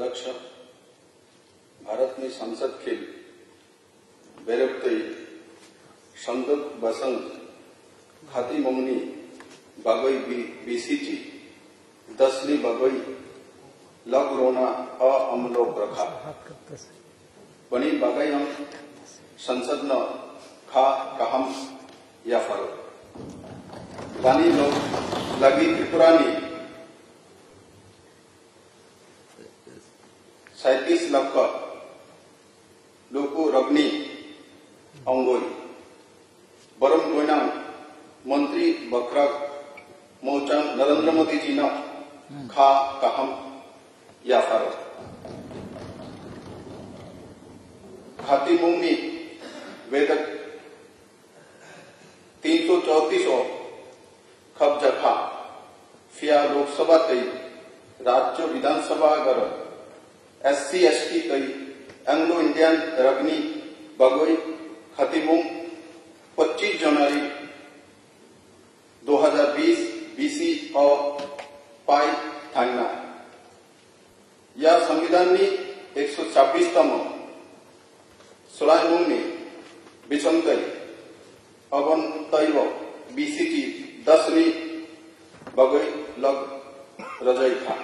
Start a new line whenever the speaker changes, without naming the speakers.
अध्यक्ष भारत में संसद के बेरप्तई संगत बसंत खाती मंगनी बागई बीसीची दसनी बागई लग रोना अमलो प्रखा बनी बागई हम संसद न खा कहम या फरो लानी लोग लगी त्रिपुरानी 37 लाख लोको रग्नि अंगोई बरम गोयना मंत्री बकरा मोचन नरेंद्र मोदी जी न खा कहम या फरो खाती मुंगनी वेदक 334 खब जखा फिया लोकसभा तई राज्य विधानसभा अगर SC/ST तई एंग्लो इंडियन रग्नि बगोई खतिमुंग 25 जनवरी 2020 BC और पाई थाना या संविधान नी 126तम सुलाइमुंग ने बिचंतई अवन तैव BC की 10नी बगोई लग रजई था।